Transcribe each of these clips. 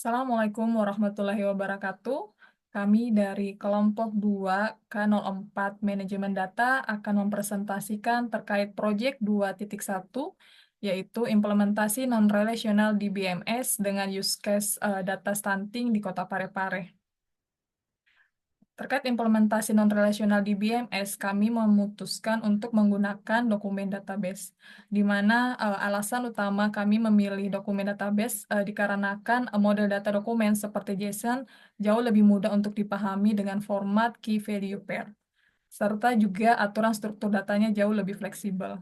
Assalamualaikum warahmatullahi wabarakatuh. Kami dari kelompok 2 K04 Manajemen Data akan mempresentasikan terkait proyek 2.1, yaitu implementasi non-relational di BMS dengan use case data stunting di Kota Parepare. Terkait implementasi non-relasional di BMS, kami memutuskan untuk menggunakan dokumen database, di mana alasan utama kami memilih dokumen database dikarenakan model data dokumen seperti JSON jauh lebih mudah untuk dipahami dengan format key value pair, serta juga aturan struktur datanya jauh lebih fleksibel.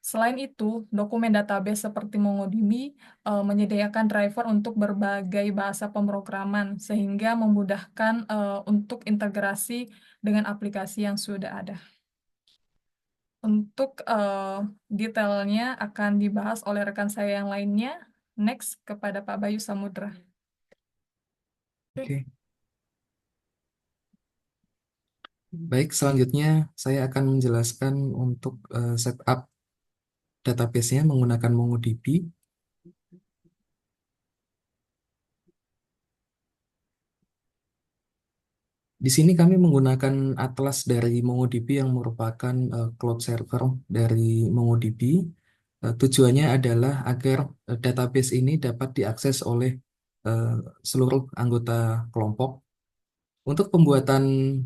Selain itu, dokumen database seperti MongoDB menyediakan driver untuk berbagai bahasa pemrograman, sehingga memudahkan untuk integrasi dengan aplikasi yang sudah ada. Untuk detailnya akan dibahas oleh rekan saya yang lainnya. Next, kepada Pak Bayu Samudra. Oke, baik. Selanjutnya saya akan menjelaskan untuk setup database-nya menggunakan MongoDB. Di sini kami menggunakan atlas dari MongoDB yang merupakan cloud server dari MongoDB. Tujuannya adalah agar database ini dapat diakses oleh eh, seluruh anggota kelompok. Untuk pembuatan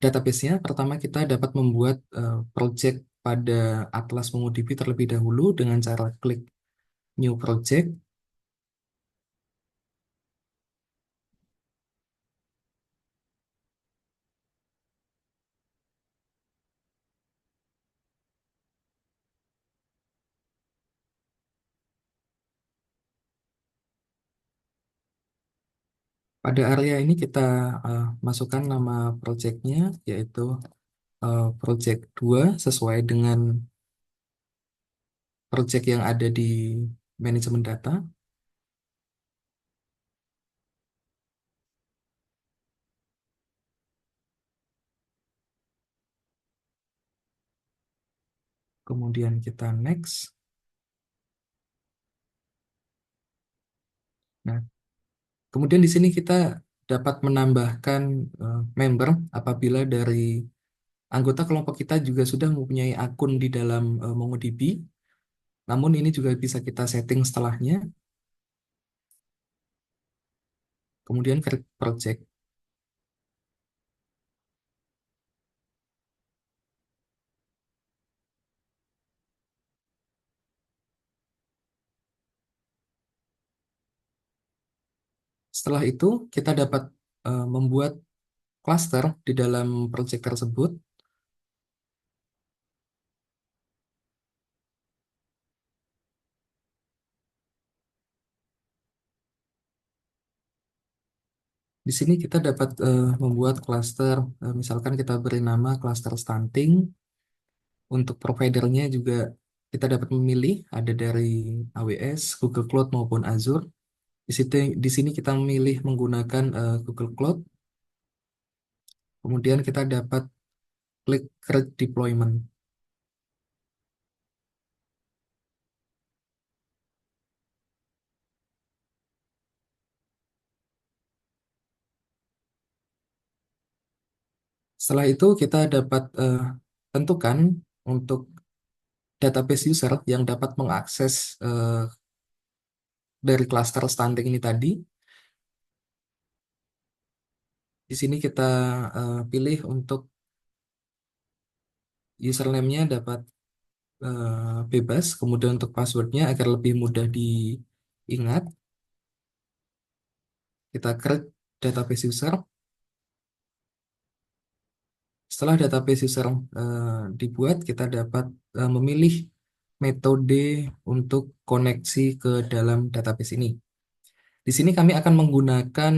database-nya, pertama kita dapat membuat project pada atlas MongoDB terlebih dahulu dengan cara klik New Project. Pada area ini kita masukkan nama projectnya, yaitu project 2 sesuai dengan project yang ada di manajemen data. Kemudian kita next. Nah, kemudian di sini kita dapat menambahkan member apabila dari anggota kelompok kita juga sudah mempunyai akun di dalam MongoDB. Namun ini juga bisa kita setting setelahnya. Kemudian create project. Setelah itu kita dapat membuat cluster di dalam project tersebut. Di sini kita dapat membuat cluster, misalkan kita beri nama cluster stunting. Untuk providernya juga kita dapat memilih ada dari AWS, Google Cloud maupun Azure. Di sini kita memilih menggunakan Google Cloud. Kemudian kita dapat klik Create Deployment. Setelah itu kita dapat tentukan untuk database user yang dapat mengakses dari cluster stunting ini tadi. Di sini kita pilih untuk username-nya dapat bebas, kemudian untuk passwordnya agar lebih mudah diingat, kita create database user. Setelah database user dibuat, kita dapat memilih metode untuk koneksi ke dalam database ini. Di sini kami akan menggunakan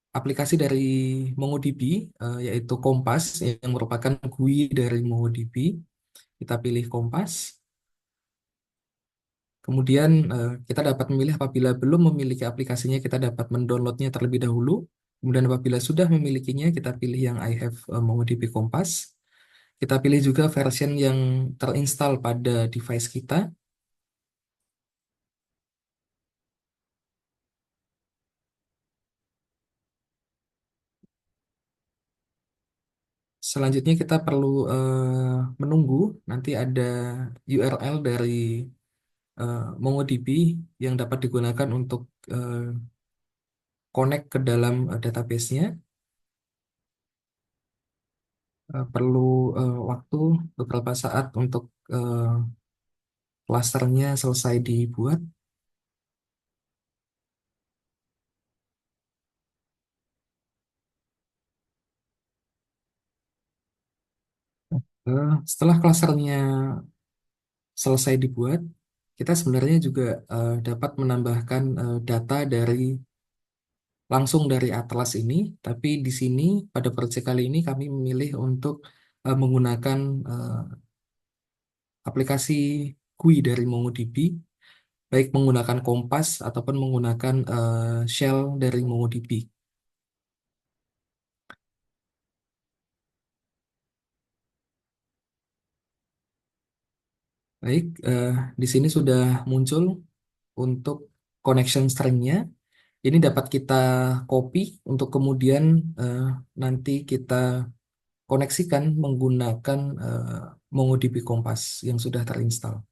aplikasi dari MongoDB, yaitu Kompas, yang merupakan GUI dari MongoDB. Kita pilih Kompas. Kemudian kita dapat memilih apabila belum memiliki aplikasinya, kita dapat mendownloadnya terlebih dahulu. Kemudian apabila sudah memilikinya, kita pilih yang I have MongoDB Kompas. Kita pilih juga version yang terinstall pada device kita. selanjutnya kita perlu menunggu nanti ada URL dari MongoDB yang dapat digunakan untuk eh, connect ke dalam database-nya. Perlu waktu beberapa saat untuk eh, klasternya selesai dibuat. Setelah klasternya selesai dibuat, kita sebenarnya juga dapat menambahkan data langsung dari Atlas ini, tapi di sini pada proyek kali ini kami memilih untuk menggunakan eh, aplikasi GUI dari MongoDB, baik menggunakan Kompas ataupun menggunakan shell dari MongoDB. Baik, di sini sudah muncul untuk connection string-nya. Ini dapat kita copy untuk kemudian eh, nanti kita koneksikan menggunakan MongoDB Kompas yang sudah terinstall.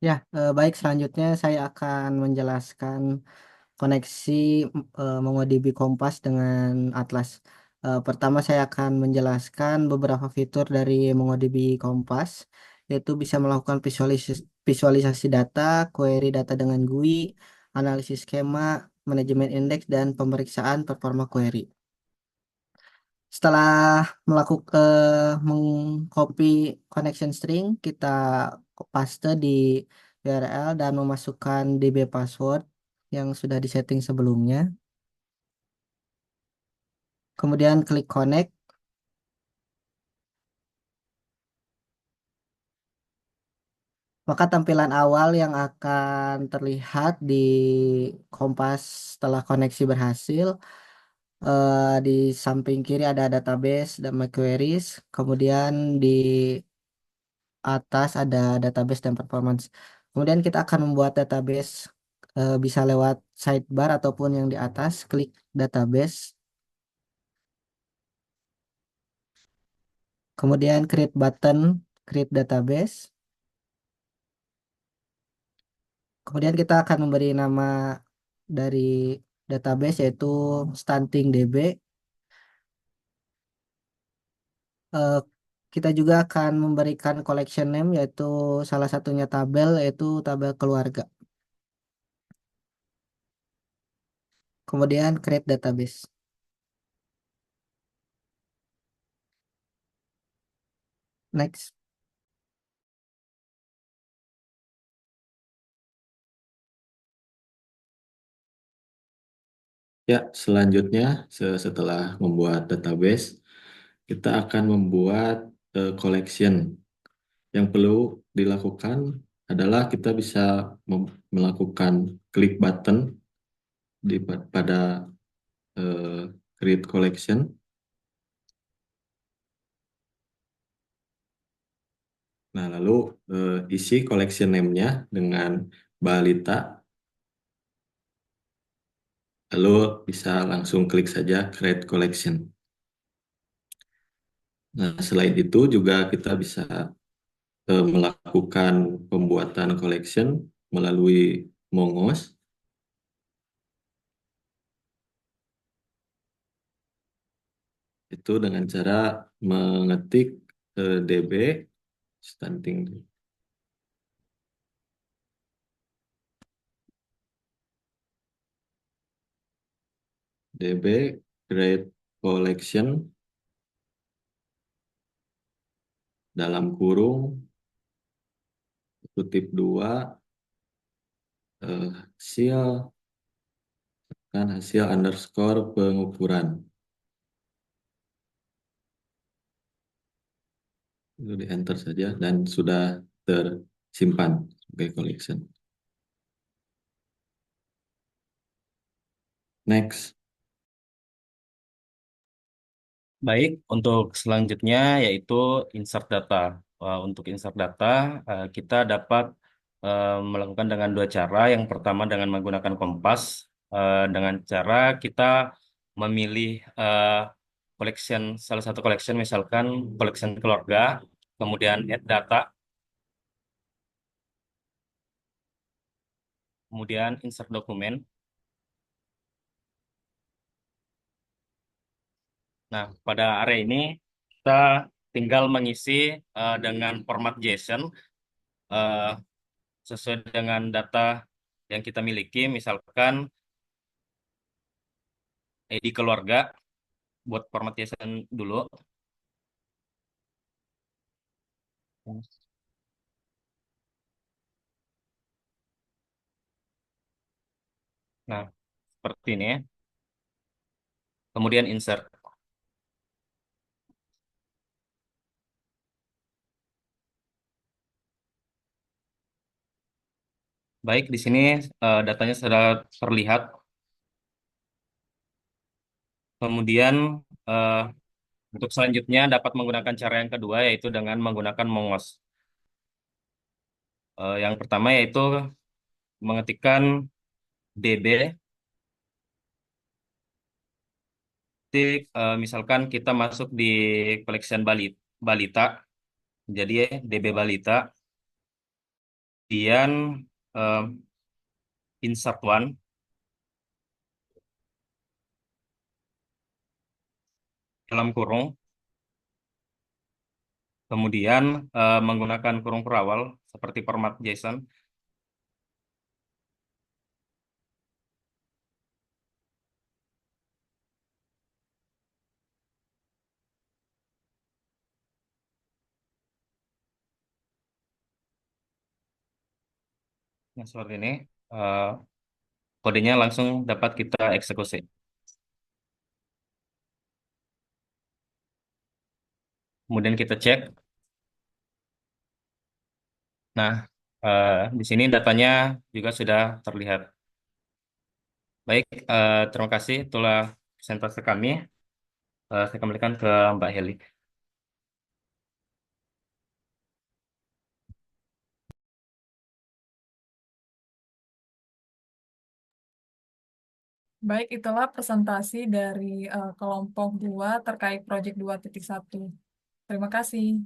Ya, baik selanjutnya saya akan menjelaskan koneksi MongoDB Kompas dengan Atlas. Pertama saya akan menjelaskan beberapa fitur dari MongoDB Kompas, yaitu bisa melakukan visualisasi data, query data dengan GUI, analisis skema, manajemen indeks, dan pemeriksaan performa query. Setelah mengcopy connection string, kita paste di URL dan memasukkan DB password yang sudah disetting sebelumnya. Kemudian klik connect, maka tampilan awal yang akan terlihat di Kompas setelah koneksi berhasil. Di samping kiri ada database dan my queries. Kemudian di atas ada database dan performance. Kemudian kita akan membuat database bisa lewat sidebar ataupun yang di atas. Klik database. Kemudian create button, create database. Kemudian kita akan memberi nama dari database yaitu stunting DB. Eh, kita juga akan memberikan collection name yaitu salah satunya tabel yaitu tabel keluarga. Kemudian create database. Next. Ya, selanjutnya setelah membuat database, kita akan membuat collection. Yang perlu dilakukan adalah kita bisa melakukan klik button pada create collection. Nah, lalu isi collection name-nya dengan balita. Lalu bisa langsung klik saja create collection. Nah, selain itu juga kita bisa melakukan pembuatan collection melalui Mongos. Itu dengan cara mengetik DB stunting DB create collection dalam kurung kutip 2 hasil kan hasil underscore pengukuran. Itu di enter saja dan sudah tersimpan sebagai collection. Next. Baik, untuk selanjutnya yaitu insert data. Untuk insert data, kita dapat melakukan dengan dua cara. Yang pertama dengan menggunakan Kompas, dengan cara kita memilih collection, salah satu collection, misalkan collection keluarga, kemudian add data, kemudian insert dokumen. Nah, pada area ini kita tinggal mengisi dengan format JSON eh, sesuai dengan data yang kita miliki, misalkan ID keluarga, buat format JSON dulu. Nah, seperti ini. Kemudian insert. Baik, di sini datanya sudah terlihat. Kemudian eh, untuk selanjutnya dapat menggunakan cara yang kedua, yaitu dengan menggunakan Mongos. Yang pertama yaitu mengetikkan DB, misalkan kita masuk di collection balita, jadi DB balita, kemudian eh, insert one, dalam kurung, kemudian menggunakan kurung perawal seperti format JSON. Nah, seperti ini. Eh, Kodenya langsung dapat kita eksekusi. Kemudian kita cek. Nah, di sini datanya juga sudah terlihat. Baik, terima kasih. Itulah presentasi kami. Saya kembalikan ke Mbak Heli. Baik, itulah presentasi dari kelompok 2 terkait proyek 2.1. Terima kasih.